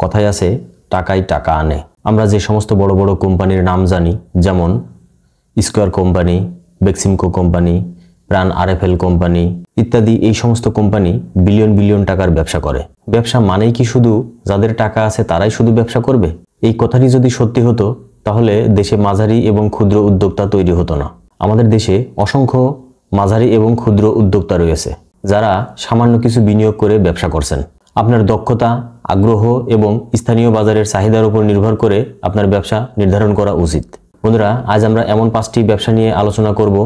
কথায় আছে টাকাই টাকা আনে। আমরা যে সমস্ত বড় বড় কোম্পানির নাম জানি, যেমন স্কয়ার কোম্পানি, বেক্সিমকো কোম্পানি, প্রাণ আরএফএল কোম্পানি ইত্যাদি, এই সমস্ত কোম্পানি বিলিয়ন বিলিয়ন টাকার ব্যবসা করে। ব্যবসা মানেই কি শুধু যাদের টাকা আছে তারাই শুধু ব্যবসা করবে? এই কথাটি যদি সত্যি হতো তাহলে দেশে মাঝারি এবং ক্ষুদ্র উদ্যোক্তা তৈরি হতো না। আমাদের দেশে অসংখ্য মাঝারি এবং ক্ষুদ্র উদ্যোক্তা রয়েছে যারা সামান্য কিছু বিনিয়োগ করে ব্যবসা করছেন। আপনার দক্ষতা, আগ্রহ এবং স্থানীয় বাজারের চাহিদার উপর নির্ভর করে আপনার ব্যবসা নির্ধারণ করা উচিত। বন্ধুরা, আজ আমরা এমন 5টি ব্যবসা নিয়ে আলোচনা করব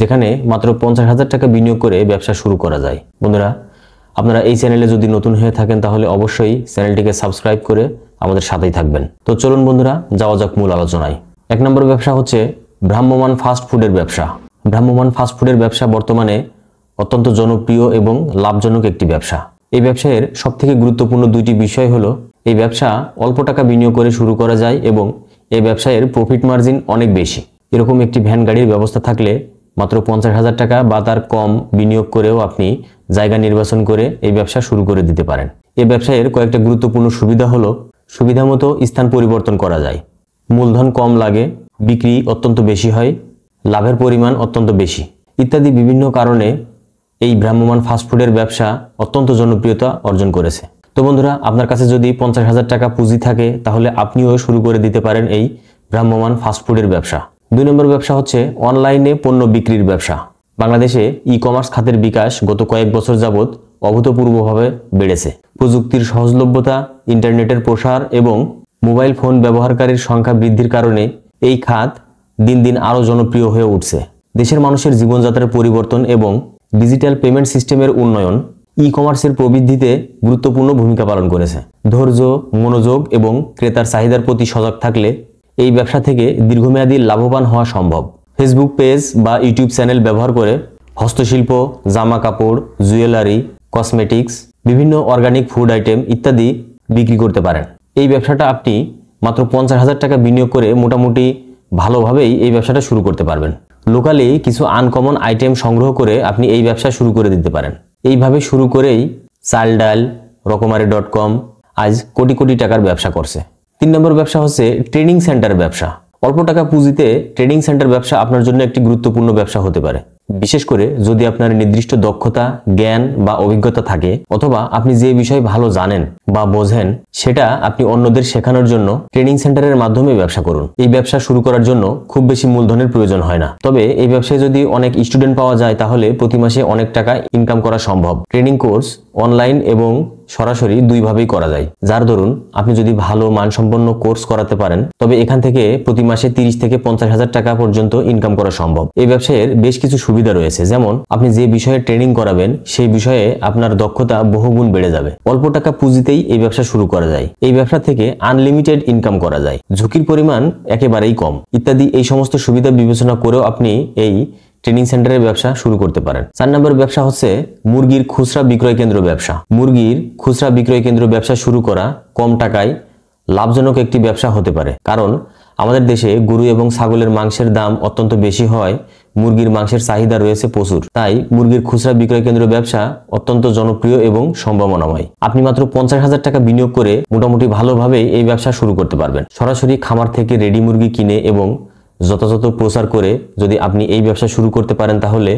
যেখানে মাত্র 50,000 টাকা বিনিয়োগ করে ব্যবসা শুরু করা যায়। বন্ধুরা, আপনারা এই চ্যানেলে যদি নতুন হয়ে থাকেন তাহলে অবশ্যই চ্যানেলটিকে সাবস্ক্রাইব করে আমাদের সাথেই থাকবেন। তো চলুন বন্ধুরা, যাওয়া যাক মূল আলোচনায়। 1 নম্বর ব্যবসা হচ্ছে ভ্রাম্যমাণ ফাস্ট ফুডের ব্যবসা। ভ্রাম্যমাণ ফাস্ট ফুডের ব্যবসা বর্তমানে অত্যন্ত জনপ্রিয় এবং লাভজনক একটি ব্যবসা। এই ব্যবসায়ের সবথেকে গুরুত্বপূর্ণ 2টি বিষয় হলো এই ব্যবসা অল্প টাকা বিনিয়োগ করে শুরু করা যায় এবং এই ব্যবসায়ের প্রফিট মার্জিন অনেক বেশি। এরকম একটি ভ্যান গাড়ির ব্যবস্থা থাকলে মাত্র 50,000 টাকা বা তার কম বিনিয়োগ করেও আপনি জায়গা নির্বাচন করে এই ব্যবসা শুরু করে দিতে পারেন। এই ব্যবসায়ের কয়েকটা গুরুত্বপূর্ণ সুবিধা হলো সুবিধা মতো স্থান পরিবর্তন করা যায়, মূলধন কম লাগে, বিক্রি অত্যন্ত বেশি হয়, লাভের পরিমাণ অত্যন্ত বেশি ইত্যাদি বিভিন্ন কারণে এই ভ্রাম্যমাণ ফাস্টফুডের ব্যবসা অত্যন্ত জনপ্রিয়তা অর্জন করেছে। তো বন্ধুরা, আপনার কাছে যদি 50,000 টাকা পুঁজি থাকে তাহলে আপনিও শুরু করে দিতে পারেন এই ভ্রাম্যমাণ ফাস্টফুডের ব্যবসা। 2 নম্বর ব্যবসা হচ্ছে অনলাইনে পণ্য বিক্রির ব্যবসা। বাংলাদেশে ই-কমার্স খাতের বিকাশ গত কয়েক বছর যাবৎ অভূতপূর্বভাবে বেড়েছে। প্রযুক্তির সহজলভ্যতা, ইন্টারনেটের প্রসার এবং মোবাইল ফোন ব্যবহারকারীর সংখ্যা বৃদ্ধির কারণে এই খাত দিন দিন আরও জনপ্রিয় হয়ে উঠছে। দেশের মানুষের জীবনযাত্রার পরিবর্তন এবং ডিজিটাল পেমেন্ট সিস্টেমের উন্নয়ন ই-কমার্সের প্রবৃদ্ধিতে গুরুত্বপূর্ণ ভূমিকা পালন করেছে। ধৈর্য, মনোযোগ এবং ক্রেতার চাহিদার প্রতি সজাগ থাকলে এই ব্যবসা থেকে দীর্ঘমেয়াদী লাভবান হওয়া সম্ভব। ফেসবুক পেজ বা ইউটিউব চ্যানেল ব্যবহার করে হস্তশিল্প, জামা কাপড়, জুয়েলারি, কসমেটিক্স, বিভিন্ন অর্গানিক ফুড আইটেম ইত্যাদি বিক্রি করতে পারেন। এই ব্যবসাটা আপনি মাত্র 50,000 টাকা বিনিয়োগ করে মোটামুটি ভালোভাবেই এই ব্যবসাটা শুরু করতে পারবেন। লোকালি কিছু আনকমন আইটেম সংগ্রহ করে আপনি এই ব্যবসা শুরু করে দিতে পারেন। এইভাবে শুরু করেই চাল ডাল, রকমারি.com আজ কোটি কোটি টাকার ব্যবসা করছে। 3 নম্বর ব্যবসা হচ্ছে ট্রেনিং সেন্টার ব্যবসা। অল্প টাকা পুঁজিতে ট্রেনিং সেন্টার ব্যবসা আপনার জন্য একটি গুরুত্বপূর্ণ ব্যবসা হতে পারে, বিশেষ করে যদি আপনার নির্দিষ্ট দক্ষতা, জ্ঞান বা অভিজ্ঞতা থাকে অথবা আপনি যে বিষয় ভালো জানেন বা বোঝেন সেটা আপনি অন্যদের শেখানোর জন্য ট্রেনিং সেন্টারের মাধ্যমে ব্যবসা করুন। এই ব্যবসা শুরু করার জন্য খুব বেশি মূলধনের প্রয়োজন হয় না, তবে এই ব্যবসায় যদি অনেক স্টুডেন্ট পাওয়া যায় তাহলে প্রতি মাসে অনেক টাকা ইনকাম করা সম্ভব। ট্রেনিং কোর্স অনলাইন এবং সরাসরি দুইভাবেই করা যায়। যার দরুন আপনি যদি ভালো মানসম্পন্ন কোর্স করাতে পারেন তবে এখান থেকে প্রতি মাসে 30 থেকে 50,000 টাকা পর্যন্ত ইনকাম করা সম্ভব। এই ব্যবসায়ের বেশ কিছু সুবিধা রয়েছে, যেমন আপনি যে বিষয়ে ট্রেনিং করাবেন সেই বিষয়ে আপনার দক্ষতা বহুগুণ বেড়ে যাবে। অল্প টাকা পুঁজিতেই এই ব্যবসা শুরু করা যায়। এই ব্যবসা থেকে আনলিমিটেড ইনকাম করা যায়, ঝুঁকির পরিমাণ একেবারেই কম ইত্যাদি এই সমস্ত সুবিধা বিবেচনা করেও আপনি এই ট্রেনিং সেন্টারের ব্যবসা শুরু করতে পারেন। 4 নম্বর ব্যবসা হচ্ছে মুরগির খুচরা বিক্রয় কেন্দ্র ব্যবসা। মুরগির খুচরা বিক্রয় কেন্দ্র ব্যবসা শুরু করা কম টাকায় লাভজনক একটি ব্যবসা হতে পারে, কারণ আমাদের দেশে গরু এবং ছাগলের মাংসের দাম অত্যন্ত বেশি হয়, মুরগির মাংসের চাহিদা রয়েছে প্রচুর, তাই মুরগির খুচরা বিক্রয় কেন্দ্র ব্যবসা অত্যন্ত জনপ্রিয় এবং সম্ভাবনাময়। আপনি মাত্র 50,000 টাকা বিনিয়োগ করে মোটামুটি ভালোভাবে এই ব্যবসা শুরু করতে পারবেন। সরাসরি খামার থেকে রেডি মুরগি কিনে এবং যথাযথ প্রচার করে যদি আপনি এই ব্যবসা শুরু করতে পারেন তাহলে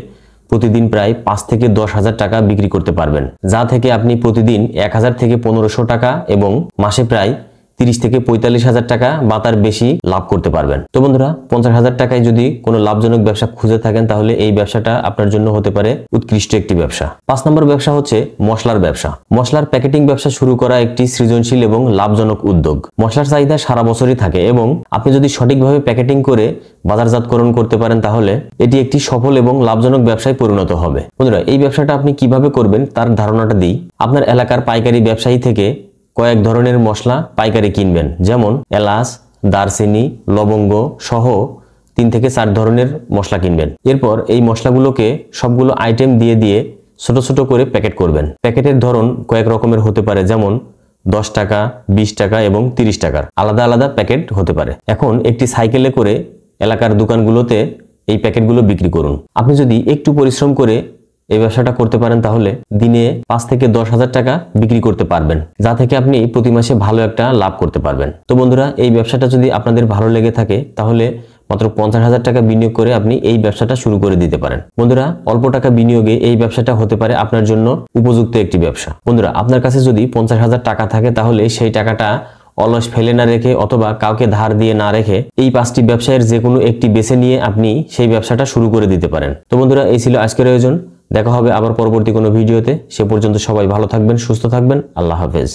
প্রতিদিন প্রায় 5 থেকে 10,000 টাকা বিক্রি করতে পারবেন, যা থেকে আপনি প্রতিদিন 1,000 থেকে 1,500 টাকা এবং মাসে প্রায় 30 থেকে 45,000 টাকা বা তার বেশি লাভ করতে পারবেন। তো বন্ধুরা, 50,000 টাকায় যদি কোনো লাভজনক ব্যবসা খুঁজে থাকেন তাহলে এই ব্যবসাটা আপনার জন্য হতে পারে উৎকৃষ্ট একটি ব্যবসা। 5 নম্বর ব্যবসা হচ্ছে মশলার ব্যবসা। মশলার প্যাকেটিং ব্যবসা শুরু করা একটি সৃজনশীল এবং লাভজনক উদ্যোগ। মশলার চাহিদা সারা বছরই থাকে এবং আপনি যদি সঠিকভাবে প্যাকেটিং করে বাজারজাতকরণ করতে পারেন তাহলে এটি একটি সফল এবং লাভজনক ব্যবসায় পরিণত হবে। বন্ধুরা, এই ব্যবসাটা আপনি কিভাবে করবেন তার ধারণাটা দিই। আপনার এলাকার পাইকারি ব্যবসায়ী থেকে কয়েক ধরনের মশলা পাইকারি কিনবেন, যেমন এলাচ, দারচিনি, লবঙ্গ সহ 3 থেকে 4 ধরনের মশলা কিনবেন। এরপর এই মশলাগুলোকে সবগুলো আইটেম দিয়ে ছোট ছোট করে প্যাকেট করবেন। প্যাকেটের ধরন কয়েক রকমের হতে পারে, যেমন 10 টাকা, 20 টাকা এবং 30 টাকার আলাদা আলাদা প্যাকেট হতে পারে। এখন একটি সাইকেলে করে এলাকার দোকানগুলোতে এই প্যাকেটগুলো বিক্রি করুন। আপনি যদি একটু পরিশ্রম করে এই ব্যবসাটা করতে পারেন তাহলে দিনে 5 থেকে 10,000 টাকা বিক্রি করতে পারবেন, যা থেকে আপনি প্রতি মাসে ভালো একটা লাভ করতে পারবেন। তো বন্ধুরা, এই ব্যবসাটা যদি আপনাদের ভালো লেগে থাকে তাহলে মাত্র 50,000 টাকা বিনিয়োগ করে আপনি এই ব্যবসাটা শুরু করে দিতে পারেন। বন্ধুরা, অল্প টাকা বিনিয়োগে এই ব্যবসাটা হতে পারে আপনার জন্য উপযুক্ত একটি ব্যবসা। বন্ধুরা, আপনার কাছে যদি 50,000 টাকা থাকে তাহলে সেই টাকাটা অলস ফেলে না রেখে অথবা কাউকে ধার দিয়ে না রেখে এই 5টি ব্যবসায়ের যে কোনো একটি বেছে নিয়ে আপনি সেই ব্যবসাটা শুরু করে দিতে পারেন। তো বন্ধুরা, এই ছিল আজকের আয়োজন। দেখা হবে আবার পরবর্তী কোনো ভিডিওতে। সে পর্যন্ত সবাই ভালো থাকবেন, সুস্থ থাকবেন। আল্লাহ হাফেজ।